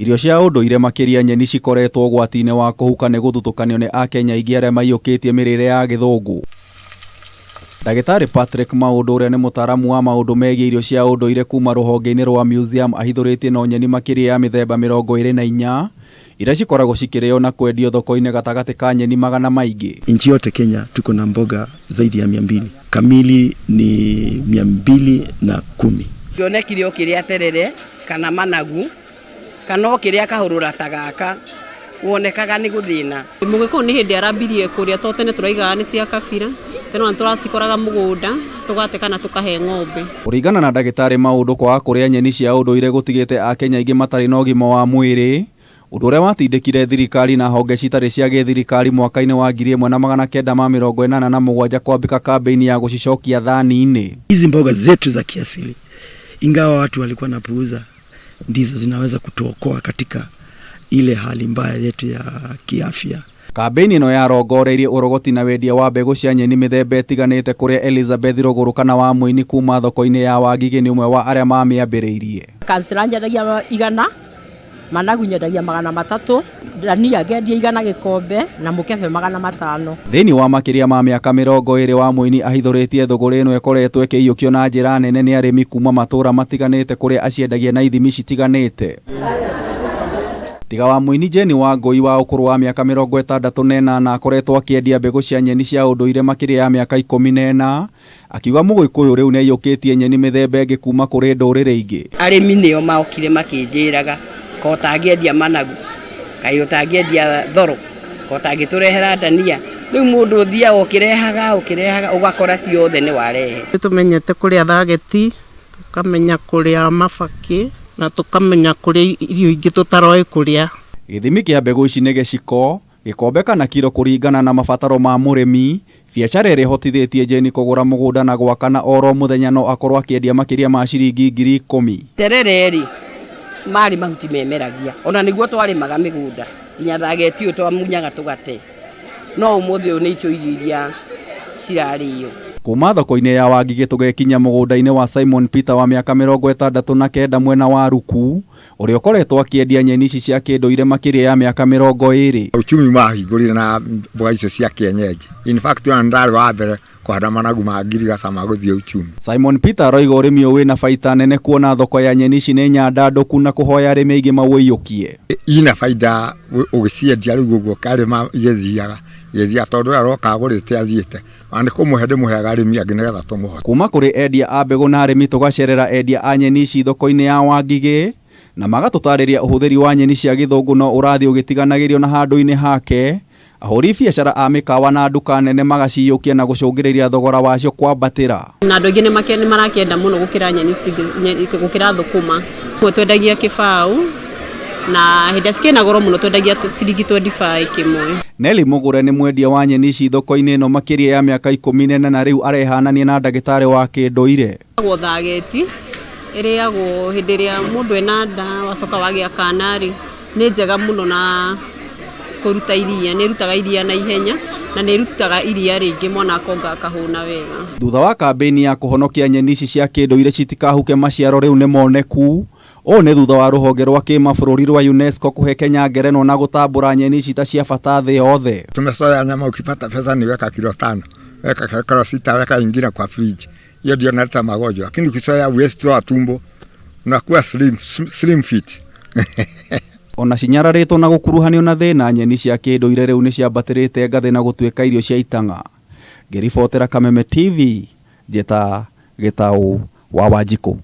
Irio cia ũndũire makĩria nyeni cikoretwo ũgwati-inĩ wa kũhuka nĩ gũthutũkanio nĩ Akenya aingĩ arĩa maiyũkĩtie mĩrĩre ya gĩthũngũ. Ndagĩtarĩ Patrick Maũndũ ũrĩa nĩ mũtaaramu wa maũndũ megiĩ irio cia ũndũire kuma rũhonge-inĩ rwa Museum ahithũrĩtie no nyeni makĩria ya mĩthemba 24 iria cikoragwo cikĩrĩo na kwendio thoko-inĩ gatagatĩ ka nyeni magana maingĩ. Nchi yote Kenya tuko na mboga zaidi ya 200. Kamili ni 210. Kionekire okĩrĩa terere kana managu kana okĩrĩa kahũrũra ta gaka wonekaga nĩ gũthĩna. Mũgĩkũyũ nĩ hĩndĩ arambirie kũrĩa to tene tũraigaga nĩ cia kabira, tene ona tũracikoraga mũgũnda tũgate kana tũkahe ng'ombe. Kũringana na ndagĩtarĩ Maũndũ, kwaga kũrĩa nyeni cia ũndũire gũtigĩte Akenya aingĩ matarĩ na ũgima wa mwĩrĩ, ũndũ ũrĩa watindĩkire thirikari na honge citarĩ cia gĩthirikari mwaka-inĩ wa 1987 kwambĩka kampeni ya gũcicokia thani-inĩ. Hizi mboga zetu za kiasili, ingawa watu walikuwa napuuza, ndizo zinaweza kutuokoa katika ile hali mbaya yetu ya kiafya. Kampeni ĩno yarongoreirie ũrogoti na wendia wa mbegũ cia nyeni mĩthemba ĩtiganĩte kũrĩa Elizabeth Rũgũrũ kana wa Mũini kuma thoko-inĩ ya Wangigĩ nĩ ũmwe wa arĩa mamĩambĩrĩirie. Kansela nyendagia 100, managu nyendagia 300, dania ngendia 100 gĩkombe na mũkebe 500. Thĩinĩ wa makĩria ma mĩaka 20 wa Mũini ahithũrĩtie thũgũrĩ ĩno ĩkoretwo ĩkĩiyũkio na njĩra nene nĩ arĩmi kuma matũũra matiganĩte kũrĩa aciendagia na ithimi citiganĩte. Tiga wa Mũini Jeni Wangũi wa ũkũrũ wa mĩaka 68 akoretwo akĩendia mbegũ cia nyeni cia ũndũire makĩria ya mĩaka 14, akiuga Mũgĩkũyũ rĩu nĩ aiyũkĩtie nyeni mĩthemba ĩngĩ kuma kũrĩ ndũrĩrĩ ingĩ. Arĩmi nĩo maokire makĩnjĩraga ko tangĩendia managu, kaĩ ũtangĩendia thoro, ko tangĩtũrehera dania. Rĩu mũndũ ũthiaga ũkĩrehaga ũgakora ciothe nĩ warehe. Tũmenyete kũrĩa thageti, tukamenya kũrĩa mabaki na tukamenya kũrĩa irio ingĩ tũtaroĩ kũrĩa. Gĩthimi kĩa mbegũ ici nĩ gĩciko, gĩkombe kana kilo kũringana na mabataro ma mũrĩmi. Biacara ĩrĩa ĩhotithĩtie Jeni kũgũra mũgũnda na gwaka na oro mũthenya no akorwo akĩendia makĩria ma ciringi 10,000. Terere marĩ mahuti memeragia, ona nĩguo twarĩmaga mĩgũnda nginya thageti ũyũ twamunyaga tũgate, no ũmũthĩ ũyũ nĩ icio iria cirarĩo. Kuma thoko-inĩ ya Wangigĩ tũgekinya mũgũnda-inĩ wa Simon Peter wa mĩaka 69 mwena wa Ruku, ũrĩa ũkoretwo akĩendia nyeni ici cia kĩndũire makĩria ya mĩaka 20. Uchumi mahingũrire na mboga icio cia kienyeji. In fact ona ndarĩ wa mbere kũhanda managu ma ngirigaca ma gũthiĩ uchumi. Simon Peter aroiga ũrĩmi ũyũ wĩna baita nene kuona thoko ya nyeni ici nĩ nyandandũku na kũhoya arĩmi aingĩ maũiyũkie. Ina baida ũgĩciendia rĩu ũguo karĩma igĩthiaga tondũ ũrĩa rokagũrĩte athiĩte. Ande kũmũhe ndĩmũheaga arĩmi angĩ nĩgetha tũmũhote. Kuma kũrĩ endia a mbegũ na arĩmi tũgacerera endia a nyeni ici thoko-inĩ ya Wangigĩ na magatũtarĩria ũhũthĩri wa nyeni cia gĩthũngũ no ũrathiĩ ũgĩtiganagĩrio na handũ-inĩ hake. Ahũri biacara a mĩkawa na nduka nene magaciyũkia na gũcũngĩrĩria thogora wacio kwambatĩra. Na andũ aingĩ nĩ marakĩenda mũno gũkĩra nyeni gũkĩra thũkũma. Twendagia kĩbaũ na hĩndĩ cikĩna goro mũno twendagia ciringi 25 kĩmwe. Nelly Mũgũre nĩ mwendia wa nyeni ici thoko-inĩ ĩno makĩria ya mĩaka 14 na rĩu arehanania na ndagĩtarĩ wa kĩndũire. Gwo thageti ĩrĩagwo hĩndĩ ĩrĩa mũndũ ena nda wacoka wagĩa kana rĩ, nĩ njega mũno na kũruta iria, nĩ rutaga iria na ihenya na nĩ rutaga iria rĩingĩ mwana akonga akahũna wega. Thutha wa kampeni ya kũhonokia nyeni ici cia kĩndũire citikahuke maciaro rĩu nĩ moneku, ũũ nĩ thutha wa rũhonge rwa kĩmabũrũri rwa UNESCO kũhe Kenya ngerenwa na gũtambũra nyeni ici ta cia bata thĩ yothe. Tumesoya nyama ukipata pesa ni weka kilo 5, weka kilo 6, weka ingine kwa fridge. Hiyo ndio inaleta magonjwa. Lakini ukisoya waste wa tumbo unakuwa slim fit. Ona cinyararĩtwo na gũkuruhanio na thĩna, nyeni cia kĩndũire rĩu nĩ ciambatĩrĩte ngathĩ na gũtuĩka irio cia itang'a. Ngĩribotera Kameme TV, Njeta Gĩtaũ wa Wanjikũ.